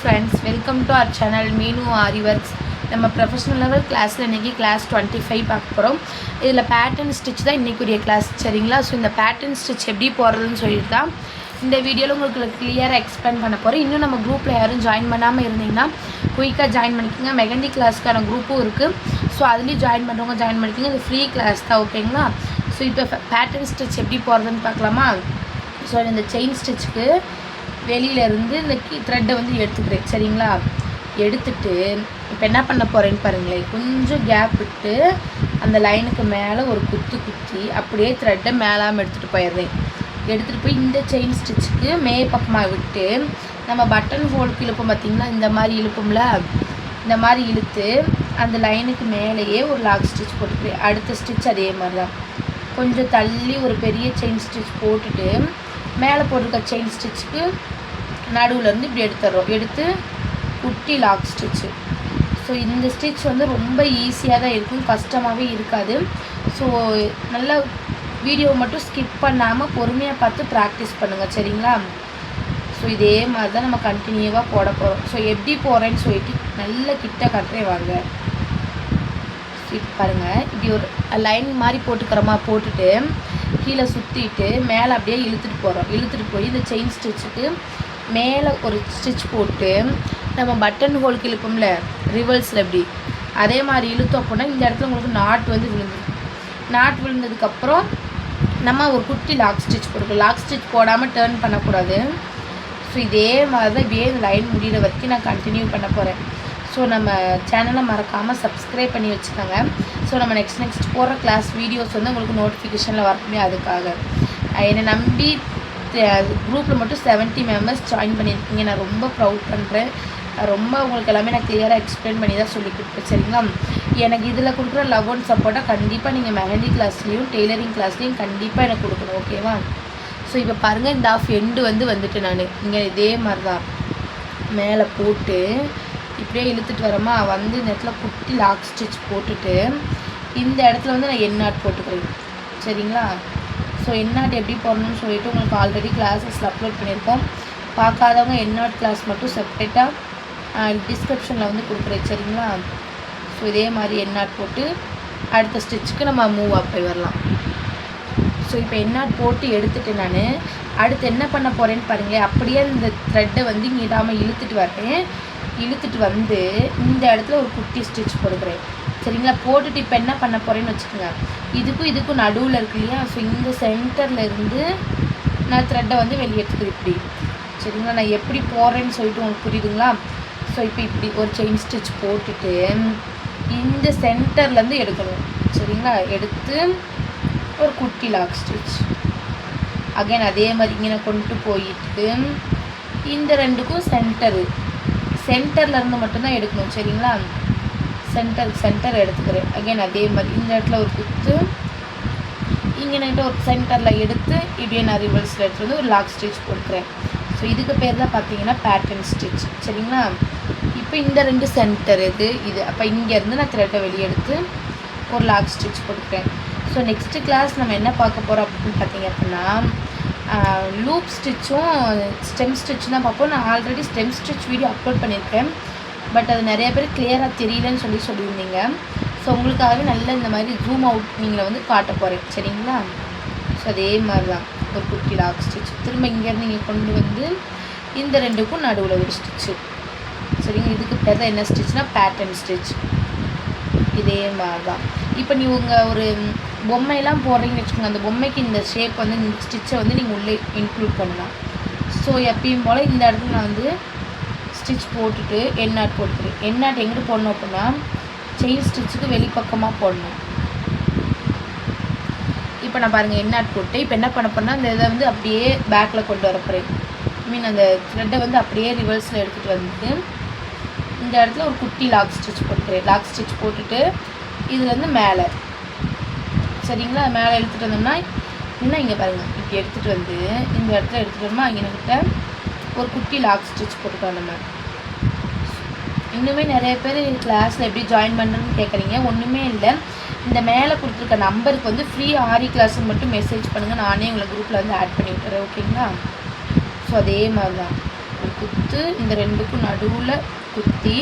friends, welcome to our channel Meenu Ari Works. நம்ம professional level கிளாஸில் இன்றைக்கி class 25 பார்க்க போகிறோம். இதில் பேட்டர்ன் ஸ்டிச் தான் இன்றைக்குரிய கிளாஸ், சரிங்களா? ஸோ இந்த பேட்டர்ன் ஸ்டிச் எப்படி போடுறதுன்னு சொல்லிட்டு தான் இந்த வீடியோவில் உங்களுக்கு கிளியராக எக்ஸ்பிளைன் பண்ண போகிறேன். இன்னும் நம்ம குரூப்பில் யாரும் ஜாயின் பண்ணாமல் இருந்தீங்கன்னா குயிக்காக ஜாயின் பண்ணிக்கோங்க. மெஹந்தி கிளாஸ்க்கான குரூப்பும் இருக்குது. ஸோ அதுலேயும் ஜாயின் பண்ணுறவங்க ஜாயின் பண்ணிக்கோங்க. இது ஃப்ரீ கிளாஸ் தான், ஓகேங்களா? ஸோ இப்போ பேட்டர்ன் ஸ்டிச் எப்படி போடுறதுன்னு பார்க்கலாமா? ஸோ இந்த செயின் ஸ்டிச்சுக்கு வெளியிலேருந்து இந்த த்ரெட்டை வந்து எடுத்துக்கிறேன், சரிங்களா? எடுத்துட்டு இப்போ என்ன பண்ண போகிறேன்னு பாருங்களேன். கொஞ்சம் கேப் விட்டு அந்த லைனுக்கு மேலே ஒரு குத்தி அப்படியே த்ரெட்டை மேலாமல் எடுத்துகிட்டு போயிடுறேன். எடுத்துகிட்டு போய் இந்த செயின் ஸ்டிச்சுக்கு பக்கமாக விட்டு நம்ம பட்டன் ஹோலுக்கு இழுப்போம் பார்த்திங்கன்னா, இந்த மாதிரி இழுப்போம்ல, இந்த மாதிரி இழுத்து அந்த லைனுக்கு மேலேயே ஒரு லாக் ஸ்டிச் போட்டுக்கிறேன். அடுத்த ஸ்டிச் அதே மாதிரி தான் கொஞ்சம் தள்ளி ஒரு பெரிய செயின் ஸ்டிச் போட்டுட்டு மேலே போட்டிருக்க செயின் ஸ்டிச்சுக்கு நடுவுலேருந்து இப்படி எடுத்துடுறோம். எடுத்து குட்டி லாக் ஸ்டிச்சு. ஸோ இந்த ஸ்டிச் வந்து ரொம்ப ஈஸியாக தான் இருக்கும், கஷ்டமாகவே இருக்காது. ஸோ நல்லா வீடியோ மட்டும் ஸ்கிப் பண்ணாமல் பொறுமையாக பார்த்து ப்ராக்டிஸ் பண்ணுங்கள், சரிங்களா? ஸோ இதே மாதிரி தான் நம்ம கண்டினியூவாக போட போகிறோம். ஸோ எப்படி போகிறேன்னு சொல்லிட்டு நல்ல கிட்ட கட்டுறே வாங்க. இப்போ பாருங்கள், இப்படி ஒரு லைன் மாதிரி போட்டுக்கிறோமா, போட்டுட்டு கீழே சுற்றிட்டு மேலே அப்படியே இழுத்துட்டு போய் இந்த செயின் ஸ்டிச்சுக்கு மேலே ஒரு ஸ்டிச் போட்டு நம்ம பட்டன் ஹோலுக்கு இழுப்போம்ல ரிவர்ஸில், இப்படி அதே மாதிரி இழுத்தோம் அப்படின்னா இந்த இடத்துல உங்களுக்கு நாட் வந்து நாட் விழுந்ததுக்கப்புறம் நம்ம ஒரு குட்டி லாக் ஸ்டிச் போட்டுக்கலாம். லாக் ஸ்டிச் போடாமல் டேர்ன் பண்ணக்கூடாது. ஸோ இதே மாதிரி தான் இப்படியே லைன் முடிகிற வரைக்கும் நான் கண்டினியூ பண்ண போகிறேன். ஸோ நம்ம சேனலை மறக்காமல் சப்ஸ்கிரைப் பண்ணி வச்சுக்கோங்க. ஸோ நம்ம நெக்ஸ்ட் போகிற கிளாஸ் வீடியோஸ் வந்து உங்களுக்கு நோட்டிஃபிகேஷனில் வரணுமே, அதுக்காக என்னை நம்பி குரூப்பில் மட்டும் 70 மெம்பர்ஸ் ஜாயின் பண்ணியிருக்கீங்க. நான் ரொம்ப ப்ரௌட் பண்ணுறேன். ரொம்ப உங்களுக்கு எல்லாமே நான் கிளியராக எக்ஸ்பிளைன் பண்ணி தான் சொல்லி கொடுப்பேன், சரிங்களா? எனக்கு இதில் கொடுக்குற லவ் அண்ட் சப்போர்ட்டாக கண்டிப்பாக நீங்கள் மெஹந்தி கிளாஸ்லேயும் டெய்லரிங் கிளாஸ்லேயும் கண்டிப்பாக எனக்கு கொடுக்கணும், ஓகேவா? ஸோ இப்போ பாருங்கள், இந்த ஆஃப் எண்டு வந்துட்டு நான் இங்கே இதே மாதிரி தான் மேலே போட்டு இப்படியே இழுத்துட்டு வரமா வந்து இந்த இடத்துல குட்டி லாக் ஸ்டிச் போட்டுட்டு இந்த இடத்துல வந்து நான் எண்ணாட் போட்டுக்கிறேன், சரிங்களா? ஸோ எண்ணாட் எப்படி போடணும்னு சொல்லிட்டு உங்களுக்கு ஆல்ரெடி கிளாஸஸில் அப்லோட் பண்ணியிருக்கோம். பார்க்காதவங்க எண்ணாட் கிளாஸ் மட்டும் செப்பரேட்டாக டிஸ்கிரிப்ஷனில் வந்து கொடுக்குறேன், சரிங்களா? ஸோ இதே மாதிரி எண்ணாட் போட்டு அடுத்த ஸ்டிச்சுக்கு நம்ம மூவ் அப் போய் வரலாம். ஸோ இப்போ எண்ணாட் போட்டு எடுத்துகிட்டு நான் அடுத்து என்ன பண்ண போகிறேன்னு பாருங்களேன். அப்படியே இந்த த்ரெட்டை வந்து இங்கே இடாமல் இழுத்துட்டு வந்து இந்த இடத்துல ஒரு குட்டி ஸ்டிச் போடுக்கிறேன், சரிங்களா? போட்டுட்டு இப்போ என்ன பண்ண போகிறேன்னு வச்சுக்கோங்க. இதுக்கும் நடுவில் இருக்கு இல்லையா? ஸோ இந்த சென்டரில் இருந்து நான் த்ரெட்டை வந்து வெளியே எடுத்துக்கிறேன் இப்படி, சரிங்களா? நான் எப்படி போடுறேன்னு சொல்லிட்டு உங்களுக்கு புரியுதுங்களா? ஸோ இப்போ இப்படி ஒரு செயின் ஸ்டிச் போட்டுட்டு இந்த சென்டர்லேருந்து எடுக்கணும், சரிங்களா? எடுத்து ஒரு குட்டி லாக் ஸ்டிச் அகைன் அதே மாதிரி இங்கே நான் கொண்டு போயிட்டு இந்த ரெண்டுக்கும் சென்டர்லேருந்து மட்டும்தான் எடுக்கணும், சரிங்களா? சென்டர் எடுத்துக்கிறேன். அகைன் அதே மாதிரி இந்த இடத்துல ஒரு குத்து, இங்கே நைட்டு ஒரு சென்டரில் எடுத்து இப்படியே நான் ரிவர்ஸில் எடுத்துகிட்டு வந்து ஒரு லாக் ஸ்டிச் போட்டுக்கிறேன். ஸோ இதுக்கு பேர் தான் பார்த்தீங்கன்னா பேட்டர்ன் ஸ்டிச், சரிங்களா? இப்போ இந்த ரெண்டு சென்டர் இது அப்போ இங்கேருந்து நான் த்ரெட்டை வெளியே எடுத்து ஒரு லாக் ஸ்டிச் போட்டுக்கிறேன். ஸோ நெக்ஸ்ட்டு கிளாஸ் நம்ம என்ன பார்க்க போகிறோம் அப்படின்னு பார்த்தீங்க அப்படின்னா லூப் ஸ்டிச்சும் ஸ்டெம் ஸ்டிச் தான் பார்ப்போம். நான் already stem stitch video upload பண்ணியிருக்கேன், பட் அது நிறைய பேர் கிளியராக தெரியலன்னு சொல்லியிருந்தீங்க. ஸோ உங்களுக்காகவே நல்ல இந்த மாதிரி ஜூம் அவுட் நீங்கள் வந்து காட்ட போகிறேன், சரிங்களா? ஸோ அதே மாதிரி தான் ஒரு குட்டி லாக் ஸ்டிச் திரும்ப இங்கேருந்து நீங்கள் கொண்டு வந்து இந்த ரெண்டுக்கும் நடுவில் ஒரு ஸ்டிச்சு, சரிங்க? இதுக்கு பேர் தான் என்ன ஸ்டிச்னால் பேட்டர்ன் ஸ்டிச். இதே மாதிரி தான் இப்போ நீங்கள் ஒரு பொம்மையெல்லாம் போடுறீங்கன்னு வச்சுக்கோங்க. அந்த பொம்மைக்கு இந்த ஷேப் வந்து இந்த ஸ்டிச்சை வந்து நீங்கள் உள்ளே இன்க்ளூட் பண்ணலாம். ஸோ எப்பயும் போல் இந்த இடத்துல நான் வந்து ஸ்டிச் போட்டுட்டு எண்ணாட் போட்டுக்கிறேன். எண்ணாட் எங்கிட்டு போடணும் அப்படின்னா செயின் ஸ்டிச்சுக்கு வெளிப்பக்கமாக போடணும். இப்போ நான் பாருங்கள் எண்ணாட் போட்டு இப்போ என்ன பண்ண போனால் அந்த இதை வந்து அப்படியே பேக்கில் கொண்டு வர போகிறேன். அந்த த்ரெட்டை வந்து அப்படியே ரிவர்ஸில் எடுத்துகிட்டு வந்துட்டு இந்த இடத்துல ஒரு குட்டி லாக் ஸ்டிச் போட்டுக்கிறேன். லாக் ஸ்டிச் போட்டுட்டு இதுலேருந்து மேலே, சரிங்களா? மேலே எடுத்துகிட்டு வந்தோம்னா இன்னும் இங்கே பாருங்கள் இப்படி எடுத்துகிட்டு வந்து இந்த இடத்துல எடுத்துகிட்டு வந்தோம்னா இங்கேக்கிட்ட ஒரு குட்டி லாக் ஸ்டிச் போட்டுட்டோம். நம்ம இன்னுமே நிறைய பேர் கிளாஸில் எப்படி ஜாயின் பண்ணுறதுன்னு கேட்குறீங்க. ஒன்றுமே இல்லை, இந்த மேலே கொடுத்துருக்க நம்பருக்கு வந்து ஃப்ரீ ஆரி கிளாஸுன்னு மட்டும் மெசேஜ் பண்ணுங்கள். நானே உங்களை குரூப்பில் வந்து ஆட் பண்ணி விட்டுறேன், ஓகேங்களா? ஸோ அதே மாதிரி தான் குத்து இந்த ரெண்டுக்கும் நடுவில் குத்தி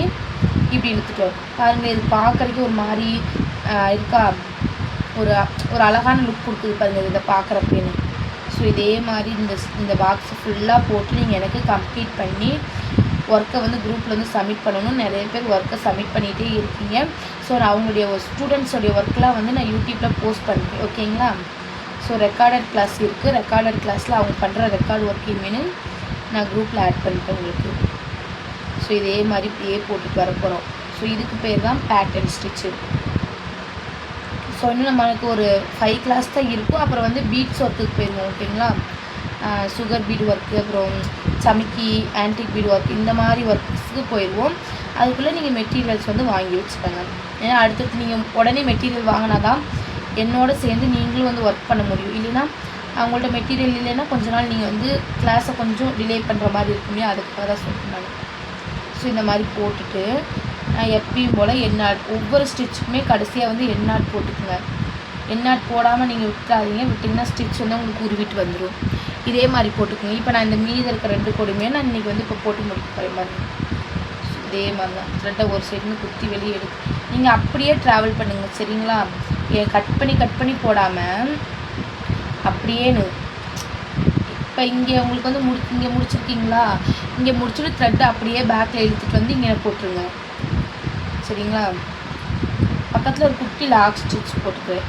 இப்படி இழுத்துட்டு வரும் பாருங்கள். இது பார்க்குறதுக்கு ஒரு மாதிரி இருக்கா, ஒரு ஒரு அழகான லுக் கொடுக்குது பாருங்கள் இதை பார்க்குறப்பேன்னு. ஸோ இதே மாதிரி இந்த பாக்ஸை ஃபுல்லாக போட்டு நீங்கள் எனக்கு கம்ப்ளீட் பண்ணி ஒர்க்கை வந்து குரூப்பில் வந்து சப்மிட் பண்ணணும். நிறைய பேர் ஒர்க்கை சப்மிட் பண்ணிகிட்டே இருக்கீங்க. ஸோ நான் அவங்களுடைய ஸ்டூடெண்ட்ஸோடைய ஒர்க்லாம் வந்து நான் யூடியூப்பில் போஸ்ட் பண்ணுறேன், ஓகேங்களா. ஸோ ரெக்கார்டட் கிளாஸ் இருக்குது. ரெக்கார்டட் கிளாஸில் அவங்க பண்ணுற ரெக்கார்டு ஒர்க்கையுமே நான் குரூப்பில் ஆட் பண்ணிட்டேன் உங்களுக்கு. ஸோ இதே மாதிரி இப்படியே போட்டுட்டு வர போகிறோம். ஸோ இதுக்கு பேர் தான் பேட்டர்ன் ஸ்டிச்சு. ஸோ இன்னும் நம்மளுக்கு ஒரு 5 கிளாஸ் தான் இருக்கும். அப்புறம் வந்து பீட்ஸ் ஒர்க்குக்கு போயிடுவோம், ஓகேங்களா. சுகர் பீடு ஒர்க்கு, அப்புறம் சமிக்கி, ஆன்டிக் பீடு ஒர்க், இந்த மாதிரி ஒர்க்ஸுக்கு போயிடுவோம். அதுக்குள்ளே நீங்கள் மெட்டீரியல்ஸ் வந்து வாங்கி வச்சுக்கோங்க. ஏன்னா அடுத்தது நீங்கள் உடனே மெட்டீரியல் வாங்கினா தான் என்னோட சேர்ந்து நீங்களும் வந்து ஒர்க் பண்ண முடியும். இல்லைன்னா அவங்கள்ட்ட மெட்டீரியல் இல்லைன்னா கொஞ்ச நாள் நீங்கள் வந்து கிளாஸை கொஞ்சம் டிலே பண்ணுற மாதிரி இருக்கும் இல்லையா, அதுக்காக தான் சொல்லிட்டு. ஸோ இந்த மாதிரி போட்டுட்டு எப்பயும் போல் எண்ணாட் ஒவ்வொரு ஸ்டிச்சுக்குமே கடைசியாக வந்து எண்ணாட் போட்டுக்குங்க. எண்ணாட் போடாமல் நீங்கள் விட்டுறாதீங்க. விட்டிங்கன்னா ஸ்டிச் வந்து உங்களுக்கு உருவிட்டு வந்துடும். இதே மாதிரி போட்டுக்குங்க. இப்போ நான் இந்த மீதி இருக்க 2 கோடுமே நான் இன்றைக்கி வந்து இப்போ போட்டு முடிக்க போகிறேன் மாதிரி. இதே மாதிரி தான் த்ரெட்டை ஒரு சைடுன்னு குத்தி வெளியே எடுத்து நீங்கள் அப்படியே ட்ராவல் பண்ணுங்கள், சரிங்களா. கட் பண்ணி போடாமல் அப்படியேன்னு இப்போ இங்கே உங்களுக்கு வந்து இங்கே முடிச்சிருக்கீங்களா, இங்கே முடிச்சுட்டு த்ரெட்டை அப்படியே பேக்கில் இழுத்துட்டு வந்து இங்கே போட்டுருங்க, சரிங்களா. பக்கத்தில் ஒரு குட்டி லாக் ஸ்டிச் போட்டுக்கிறேன்.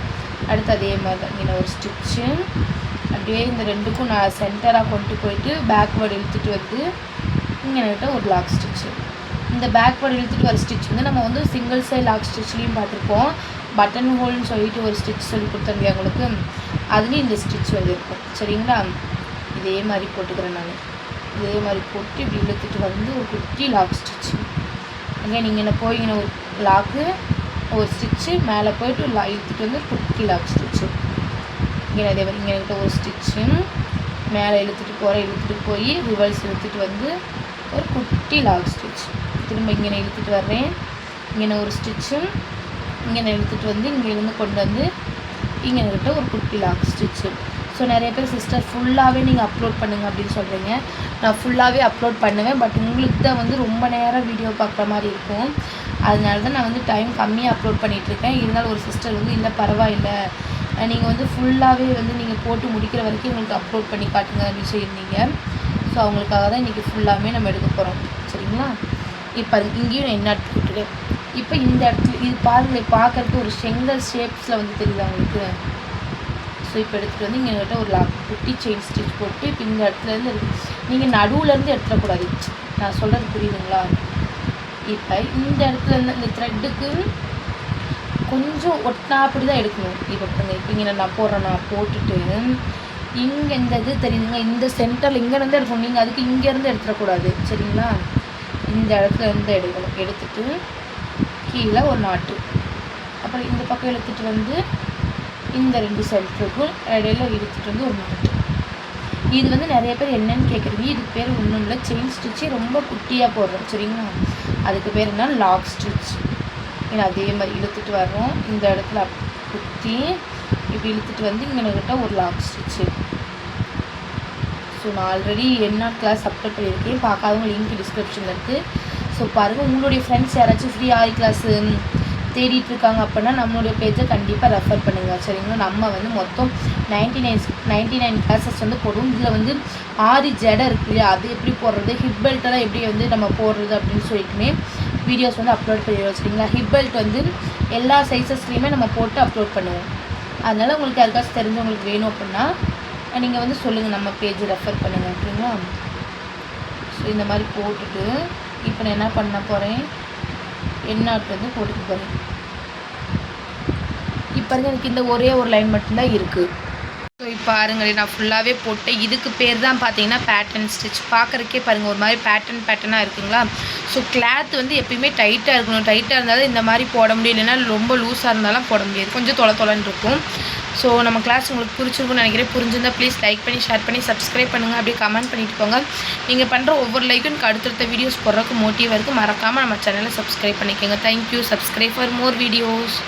அடுத்து அதே மாதிரி தான் இங்கே ஒரு ஸ்டிச்சு அப்படியே இந்த 2க்கும் நான் சென்டராக கொண்டு போயிட்டு பேக்வேர்டு இழுத்துட்டு வந்து இங்கே கிட்ட ஒரு லாக் ஸ்டிச்சு. இந்த பேக்வேர்டு இழுத்துட்டு வர ஸ்டிச் வந்து நம்ம வந்து சிங்கிள் சைட் லாக் ஸ்டிச்லேயும் பார்த்துருப்போம். பட்டன் ஹோல்னு சொல்லிட்டு ஒரு ஸ்டிச் சொல்லி கொடுத்தாங்க உங்களுக்கு, அதுலேயும் இந்த ஸ்டிச் வந்து இருக்கும், சரிங்களா. இதே மாதிரி போட்டுக்கிறேன் நான். இதே மாதிரி போட்டு இப்படி இழுத்துட்டு வந்து ஒரு குட்டி லாக் ஸ்டிச்சு. அங்கே நீங்கள் என்ன போயிங்கன்னா ஒரு லாக்கு ஒரு ஸ்டிச்சு மேலே போய்ட்டு இழுத்துட்டு வந்து குட்டி லாக் ஸ்டிச்சு. இங்கே அதே மாதிரி இங்கே கிட்ட ஒரு ஸ்டிச்சு மேலே இழுத்துட்டு போய் ரிவர்ஸ் இழுத்துட்டு வந்து ஒரு குட்டி லாக் ஸ்டிச். திரும்ப இங்கே இழுத்துட்டு வர்றேன். இங்கே ஒரு ஸ்டிச்சு இங்கே இழுத்துட்டு வந்து இங்கேருந்து கொண்டு வந்து இங்கே கிட்ட ஒரு குட்டி லாக் ஸ்டிச்சு. ஸோ நிறைய பேர் சிஸ்டர் ஃபுல்லாகவே நீங்கள் அப்லோட் பண்ணுங்கள் அப்படின்னு சொல்கிறீங்க. நான் ஃபுல்லாகவே அப்லோட் பண்ணுவேன். பட் உங்களுக்கு தான் வந்து ரொம்ப நேரம் வீடியோ பார்க்குற மாதிரி இருக்கும். அதனால தான் நான் வந்து டைம் கம்மியாக அப்லோட் பண்ணிகிட்ருக்கேன். இருந்தாலும் ஒரு சிஸ்டர் வந்து இல்லை பரவாயில்லை, நீங்கள் வந்து ஃபுல்லாகவே வந்து நீங்கள் போட்டு முடிக்கிற வரைக்கும் உங்களுக்கு அப்லோட் பண்ணி காட்டுங்க அப்படின்னு சொல்லியிருந்தீங்க. ஸோ அவங்களுக்காக தான் இன்றைக்கி ஃபுல்லாகவே நம்ம எடுக்க போகிறோம், சரிங்களா. இப்போ இங்கேயும் நான் என்ன போட்டுட்டேன். இப்போ இந்த இடத்துல இது பாருங்கள், பார்க்குறதுக்கு ஒரு செங்கல் ஷேப்ஸில் வந்து தெரியுது அவங்களுக்கு. ஸோ இப்போ எடுத்துகிட்டு வந்து இங்கே கிட்ட ஒரு குட்டி செயின் ஸ்டிச் போட்டு இப்போ இந்த இடத்துலேருந்து நீங்கள் நடுவுலேருந்து எடுத்துடக்கூடாது. நான் சொல்கிறது புரியுதுங்களா. இப்போ இந்த இடத்துலேருந்து இந்த த்ரெட்டுக்கு கொஞ்சம் ஒட்டினா அப்படி தான் எடுக்கணும். இப்போ இங்கே நான் போட்டுட்டு இங்கே இந்த இது தெரியுதுங்க, இந்த சென்டரில் இங்கேருந்து எடுக்கணும். நீங்கள் அதுக்கு இங்கேருந்து எடுத்துடக்கூடாது, சரிங்களா. இந்த இடத்துலேருந்து எடுக்கணும். எடுத்துகிட்டு கீழே ஒரு நாட்டு, அப்புறம் இந்த பக்கம் இழுத்துட்டு வந்து இந்த 2 சென்டருக்கும் இடையில இழுத்துட்டு வந்து ஒரு நாட்டு. இது வந்து நிறைய பேர் என்னன்னு கேட்குறீங்க. இதுக்கு பேர் ஒன்றும் இல்லை, செயின் ஸ்டிச்சு ரொம்ப குட்டியாக போடுறோம், சரிங்களா. அதுக்கு பேர் என்ன, லாக் ஸ்டிச். ஏன்னா அதே மாதிரி இழுத்துட்டு வர்றோம். இந்த இடத்துல குத்தி இப்படி இழுத்துட்டு வந்து இங்கே கிட்ட ஒரு லாக் ஸ்டிச்சு. ஸோ நான் ஆல்ரெடி என்ன கிளாஸ் அப்லோட் பண்ணியிருக்கேன், பார்க்காதவங்க லிங்க் டிஸ்கிரிப்ஷனில் இருக்குது. ஸோ பாருங்கள், உங்களுடைய ஃப்ரெண்ட்ஸ் யாராச்சும் ஃப்ரீ ஆரி கிளாஸ் தேடிட்டு இருக்காங்க அப்படின்னா நம்மளுடைய பேஜை கண்டிப்பாக ரெஃபர் பண்ணுங்கள், சரிங்களா. நம்ம வந்து மொத்தம் 99 கிளாஸஸ் வந்து போடுவோம். இதில் வந்து ஆரி ஜடை இருக்கு இல்லையா, அது எப்படி போடுறது, ஹிப் பெல்ட்டெல்லாம் எப்படி வந்து நம்ம போடுறது அப்படின்னு சொல்லிட்டுமே வீடியோஸ் வந்து அப்லோட் பண்ணிடுவோம், சரிங்களா. ஹிப் பெல்ட் வந்து எல்லா சைஸஸ்லேயுமே நம்ம போட்டு அப்லோட் பண்ணுவோம். அதனால் உங்களுக்கு யாருக்காச்சும் தெரிஞ்சவங்களுக்கு வேணும் அப்படின்னா நீங்கள் வந்து சொல்லுங்கள், நம்ம பேஜை ரெஃபர் பண்ணுங்கள், ஓகேங்களா. ஸோ இந்த மாதிரி போட்டுட்டு இப்போ நான் என்ன பண்ண போகிறேன், எண்ணாட்டு வந்து போட்டுக்க போகிறேன். இப்போ எனக்கு இந்த ஒரே ஒரு லைன் மட்டும்தான் இருக்குது. ஸோ இப்போ பாருங்களேன், நான் ஃபுல்லாகவே போட்டேன். இதுக்கு பேர் தான் பார்த்தீங்கன்னா பேட்டர்ன் ஸ்டிச். பார்க்குறக்கே பாருங்கள் ஒரு மாதிரி பேட்டர்னாக இருக்குங்களா. ஸோ கிளாத் வந்து எப்பயுமே டைட்டாக இருக்கணும். டைட்டாக இருந்தாலும் இந்த மாதிரி போட முடியும், இல்லைன்னா ரொம்ப லூஸாக இருந்தாலும் போட முடியாது, கொஞ்சம் தொலைன்னு இருக்கும். ஸோ நம்ம கிளாஸ் உங்களுக்கு பிடிச்சிருக்குன்னு நினைக்கிறேன். புரிஞ்சிருந்தால் ப்ளீஸ் லைக் பண்ணி ஷேர் பண்ணி சப்ஸ்கிரைப் பண்ணுங்கள். அப்படியே கமெண்ட் பண்ணிட்டு போங்க. நீங்கள் பண்ணுற ஒவ்வொரு லைக்கும் எனக்கு அடுத்தடுத்த வீடியோஸ் போடுறதுக்கு மோட்டிவாக இருக்குது. மறக்காமல் நம்ம சேனலை சப்ஸ்கிரைப் பண்ணிக்கோங்க. Thank you. Subscribe for more videos.